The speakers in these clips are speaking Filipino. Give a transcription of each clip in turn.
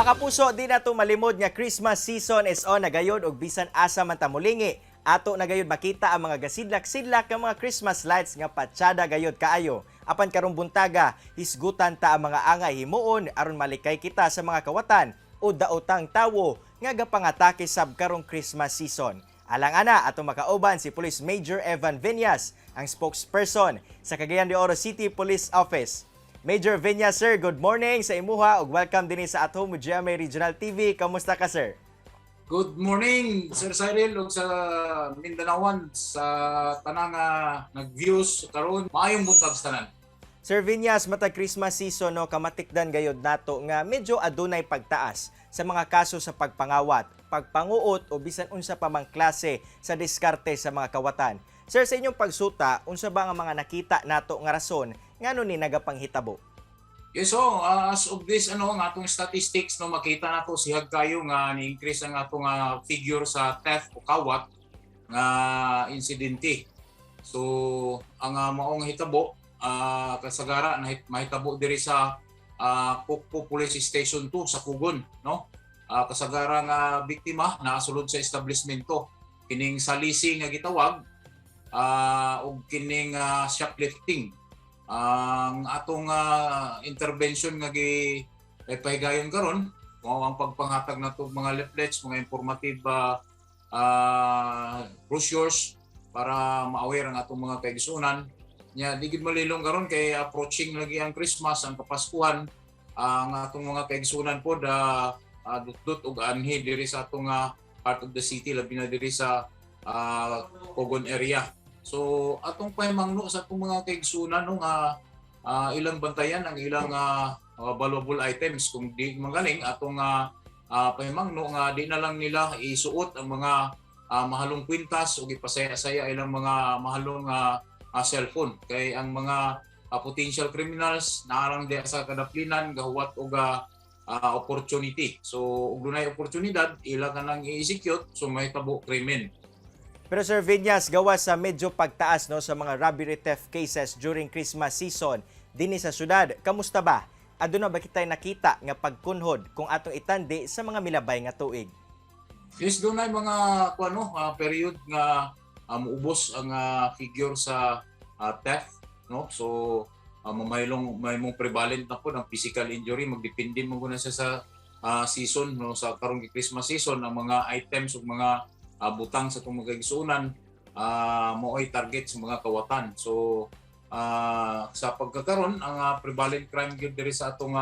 Mga kapuso, di na to malimod nga Christmas season is on na gayod og bisan asa man ta molingi. Ato na gayod makita ang mga gasidlak-sidlak nga mga Christmas lights nga patsada gayod kaayo. Apan karong buntaga, hisgutan ta ang mga angay himuon aron malikay kita sa mga kawatan o daotang tawo nga gapangatake sab karong Christmas season. Alang ana ato makauban si Police Major Evan Viñas, ang spokesperson sa Cagayan de Oro City Police Office. Major Viñas, sir, good morning sa imuha ug welcome din sa At Home with GMA Regional TV. Kamusta ka, sir? Good morning, Sir Cyril, ug sa Mindanaoan, sa tanang nag-views karon. Maayong buntag sa tanan. Sir Viñas, matag Christmas season no, kamatikdan gayod nato nga medyo adunay pagtaas sa mga kaso sa pagpangawat, pagpanguot o bisan unsa pa mang klase sa diskarte sa mga kawatan. Sir, sa inyong pagsuta, unsa ba nga mga nakita nato nga rason ngano ni nagapanghitabo? Yes, so as of this ang atong statistics no, makita nato sihag kayo nga ni-increase ang atong figure sa theft o kawat nga insidente. So ang maong hitabo kasagara na mahitabo diri sa Pukpo Police Station 2 sa Kugon, no? Kasagara nga biktima naasulod sa establishmento kining salisi nga gitawag ug kining shoplifting. Ang atong intervention nga gipahigayon karon mao ang pagpanghatag nato mga leaflets, mga informative brochures para ma-aware ang atong mga kaigsunan. Nya di gid malilong karon kay approaching lagi ang Christmas, ang Kapaskuhan. Ang atong mga kaigsunan pod dutdut ug anhi diri sa atong part of the city, labi na diri sa Pogon area. So atong pahimangno sa atong mga kaigsunan no nga ilang bantayan ang ilang valuable items kung di magaling atong pahimangno nga di na lang nila isuot ang mga mahalong kwintas o ipasaya-saya ilang mga mahalong cellphone kay ang mga potential criminals naarang di sa kadaplinan gahuwat og opportunity. So ug dunay oportunidad ila kanang i-execute so may tabo krimen. Pero Sir Viñas, gawas sa medyo pagtaas no sa mga robbery theft cases during Christmas season dinhi sa syudad, kamusta ba? Aduna ba kitay nakita nga pagkunhod kung atong itandi sa mga milabay nga tuig? Yes, dunay mga period nga muubos ang figure sa theft, no? So may mong prevalent na po ang physical injury, magdepende mo guna sa season no, sa karong Christmas season ang mga items ug mga butang sa itong mga kaigsunan mao'y target sa mga kawatan. So sa pagkakaroon ang prevalent crime gyud diri sa atong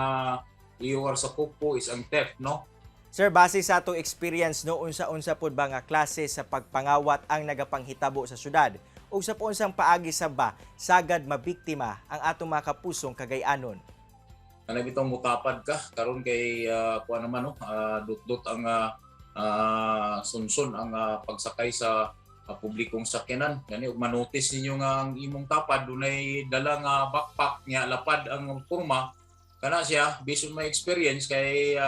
liwar sa Pukpo is ang theft, no? Sir, base sa atong experience no, unsa-unsa pod ba nga klase sa pagpangawat ang nagapanghitabo sa syudad? O sa unsang paagi sa ba sagad mabiktima ang atong mga kapusong Cagayanon? Kana bitong mutapad ka karon kay kuan naman no, dut-dut ang sunsun ang pagsakay sa publikong sakyanan. Gani ug manotice ninyo nga ang imong tapad dunay dala nga backpack nya lapad ang porma kana siya based on my experience kay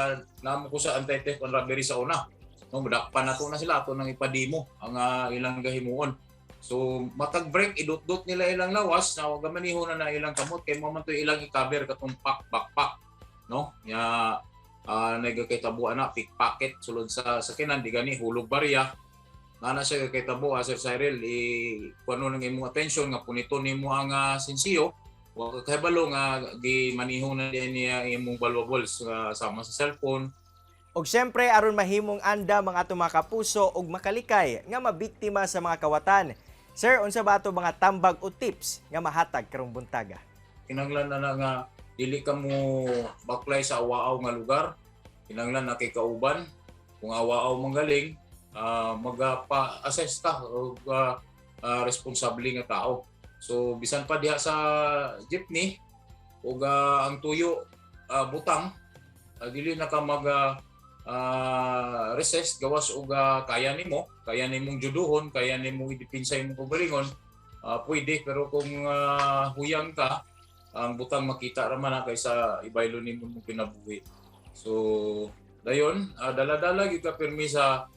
namo ko sa anti-theft and robbery sa una. No, madakpan nato na sila ato nang ipadimo ang ilang gahimuon. So matag break idot-dot nila ilang lawas na wag manihon na ilang kamot kay mo man to ilang i-cover katong backpack, no? Nya nagkakitabo na pickpocket sulod sa sakinan di gani hulog barya ngana siya kakitabo Sir Cyril kuno nang imong attention nga punito nimo ang sensiyo wa kahibalo nga gimanihon na niya imong valuables sama sa cellphone. Og syempre aron mahimong anda mga atong mga kapuso og makalikay nga mabiktima sa mga kawatan. Sir, unsa ba ato mga tambag o tips nga mahatag karong buntaga? Kinahanglan na nga dili ka mo baklay sa awaaw nga lugar. Kinahanglan na kay kauban kung awaaw manggaling magpa-assess ka og responsable nga tao. So bisan pa diha sa jeepney ug ang tuyo butang dili na ka mag recess gawas og kaya nimong juduhon, kaya nimong idepensya imong kaugalingon, pwede pero kung huyang ka ang butang makita ra man kaysa ibaylo nimo mong kinabuhi. So dayon dala-dala gyud ka pirmi sa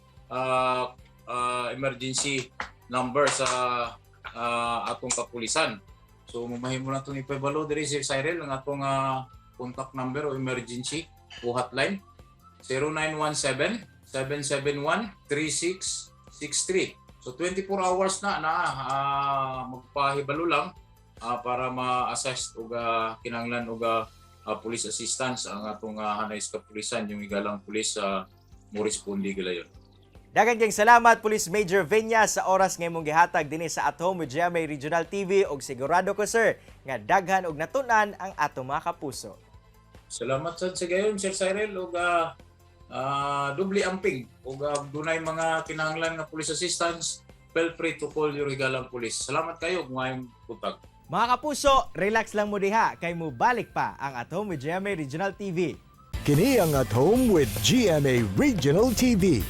emergency number sa atong kapulisan. So mamahimo na to ni Pebalo diri Sir Cyril ang atong contact number o emergency o hotline 0917-771-3663. So 24 hours na magpahibalo lang para ma-assess og kinahanglan og police assistance ang atong Hanay sa Kapulisan, yung igalang pulis sa mo-respondi galayon. Daghang kayong salamat Police Major Viñas sa oras nga imong gihatag dinhi sa At Home with GMA Regional TV ug sigurado ko sir nga daghan og natun-an ang atong mga kapuso. Salamat sad sa gayon Sir Cyril ug dubli amping ug dunay mga kinahanglan nga police assistance, feel free to call your igalang police. Salamat kayo ngayong butag. Mga kapuso, relax lang mo diha kay mo balik pa ang At Home with GMA Regional TV. Kini ang At Home with GMA Regional TV.